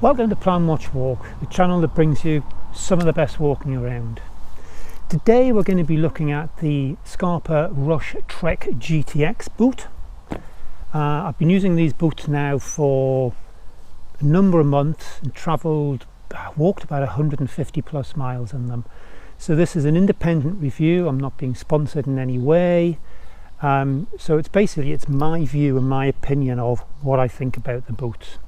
Welcome to Plan Watch Walk, the channel that brings you some of the best walking around. Today we're going to be looking at the Scarpa Rush Trek GTX boot. I've been using these boots now for a number of months and walked about 150 plus miles in them. So this is an independent review. I'm not being sponsored in any way. So it's my view and my opinion of what I think about the boots.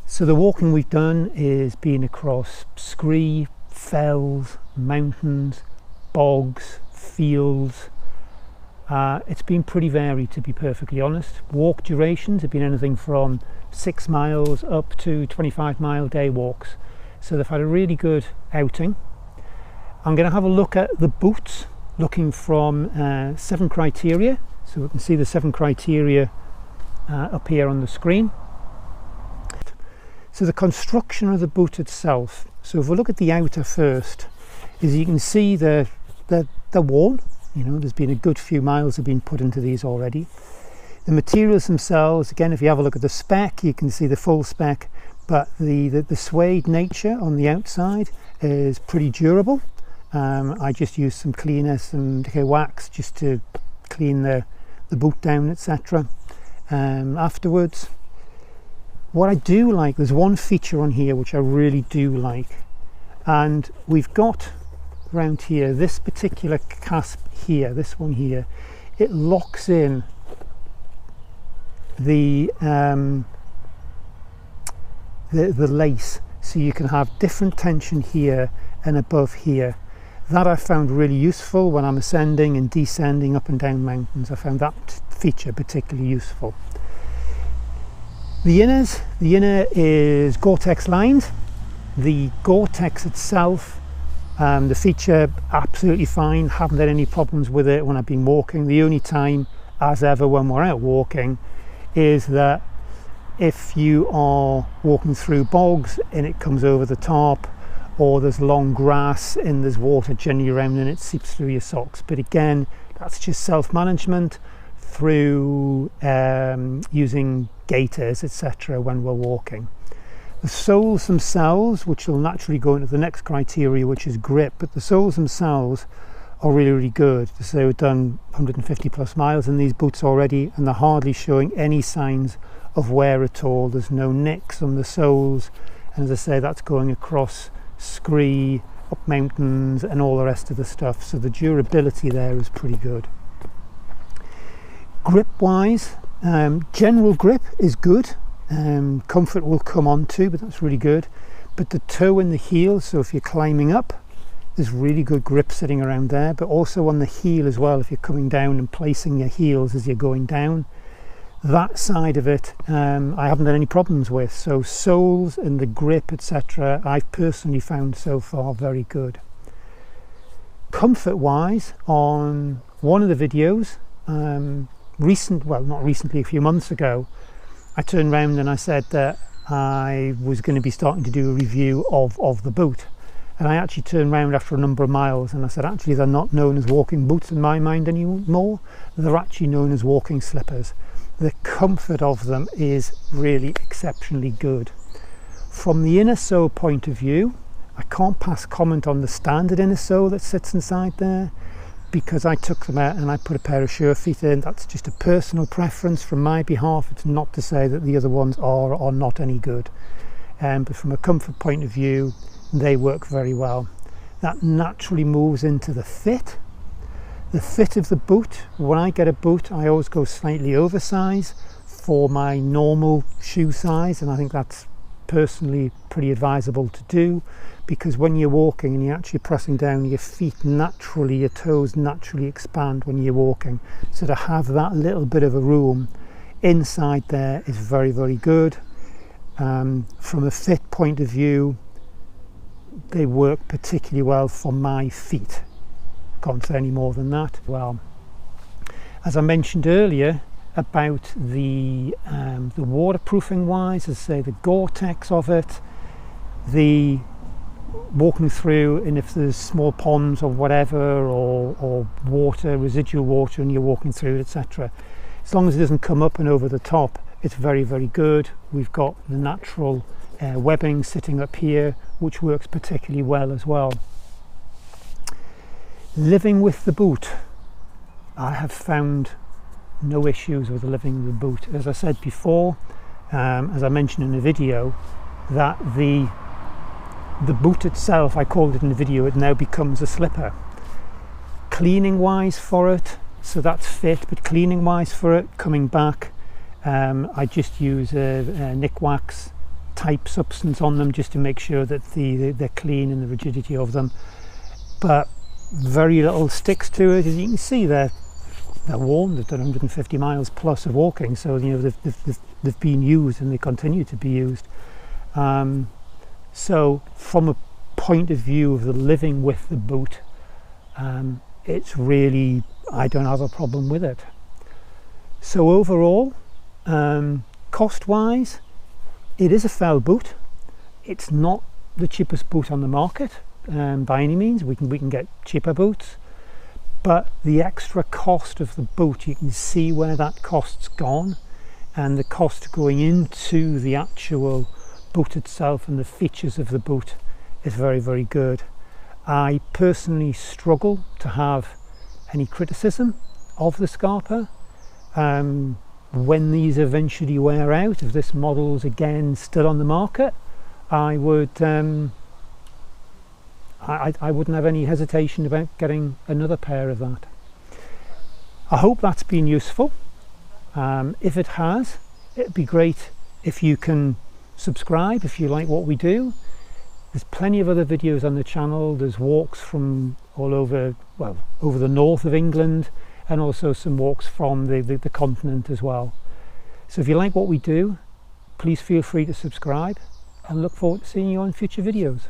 So the walking we've done is been across scree, fells, mountains, bogs, fields. It's been pretty varied, to be perfectly honest. Walk durations have been anything from 6 miles up to 25-mile day walks. So they've had a really good outing. I'm going to have a look at the boots, looking from 7 criteria. So we can see the 7 criteria up here on the screen. So the construction of the boot itself, so if we look at the outer first, is you can see they're worn. You know, there's been a good few miles have been put into these already. The materials themselves, again, if you have a look at the spec, you can see the full spec, but the suede nature on the outside is pretty durable. I just used some cleaner, some wax, just to clean the boot down, etc. Afterwards. What I do like, there's one feature on here which I really do like, and we've got around here this particular clasp here, this one here, it locks in the lace, so you can have different tension here and above here. That I found really useful when I'm ascending and descending up and down mountains. I found that feature particularly useful. The inner is Gore-Tex lined. The Gore-Tex itself, the feature absolutely fine, haven't had any problems with it when I've been walking. The only time, as ever, when we're out walking, is that if you are walking through bogs and it comes over the top, or there's long grass and there's water generally around and it seeps through your socks. But again, that's just self-management through using gaiters, etc. when we're walking. The soles themselves, which will naturally go into the next criteria, which is grip, but the soles themselves are really, really good. So we've done 150 plus miles in these boots already, and they're hardly showing any signs of wear at all. There's no nicks on the soles, and as I say, that's going across scree, up mountains and all the rest of the stuff, so the durability there is pretty good. Grip wise, general grip is good. Comfort will come on to, but that's really good. But the toe and the heel, so if you're climbing up, there's really good grip sitting around there, but also on the heel as well, if you're coming down and placing your heels as you're going down. That side of it I haven't had any problems with. So soles and the grip, etc., I've personally found so far very good. Comfort wise, on one of the videos, not recently, a few months ago, I turned around and I said that I was going to be starting to do a review of the boot, and I actually turned around after a number of miles and I said, actually, they're not known as walking boots in my mind anymore. They're actually known as walking slippers. The comfort of them is really exceptionally good. From the inner sole point of view, I can't pass comment on the standard inner sole that sits inside there, because I took them out and I put a pair of sure feet in. That's just a personal preference from my behalf. It's not to say that the other ones are or not any good, but from a comfort point of view, they work very well. That naturally moves into the fit. The fit of the boot, when I get a boot, I always go slightly oversized for my normal shoe size, and I think that's personally pretty advisable to do, because when you're walking and you're actually pressing down, your feet naturally, your toes naturally expand when you're walking. So to have that little bit of a room inside there is very, very good. From a fit point of view, they work particularly well for my feet. Can't say any more than that. Well, as I mentioned earlier about the waterproofing wise, as I say, the Gore-Tex of it, the walking through, and if there's small ponds or whatever, or water, residual water, and you're walking through, etc., as long as it doesn't come up and over the top, it's very, very good. We've got the natural webbing sitting up here, which works particularly well as well. Living with the boot, I have found no issues with living with the boot. As I said before, as I mentioned in the video, that the boot itself, I called it in the video, it now becomes a slipper. Cleaning wise for it, so that's fit, but cleaning wise for it, coming back, I just use a nick wax type substance on them just to make sure that they're clean and the rigidity of them. But very little sticks to it. As you can see, they're worn. They've done 150 miles plus of walking, so you know they've been used and they continue to be used. So from a point of view of the living with the boot, it's really, I don't have a problem with it. So overall, cost wise, it is a fair boot. It's not the cheapest boot on the market by any means. We can get cheaper boots, but the extra cost of the boot, you can see where that cost's gone, and the cost going into the actual boot itself and the features of the boot is very, very good. I personally struggle to have any criticism of the Scarpa. When these eventually wear out, if this model's again still on the market, I would I wouldn't have any hesitation about getting another pair of that. I hope that's been useful. If it has, it'd be great if you can subscribe if you like what we do. There's plenty of other videos on the channel. There's walks from all over, well, over the north of England, and also some walks from the continent as well. So if you like what we do, please feel free to subscribe, and look forward to seeing you on future videos.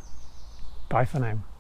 Bye for now.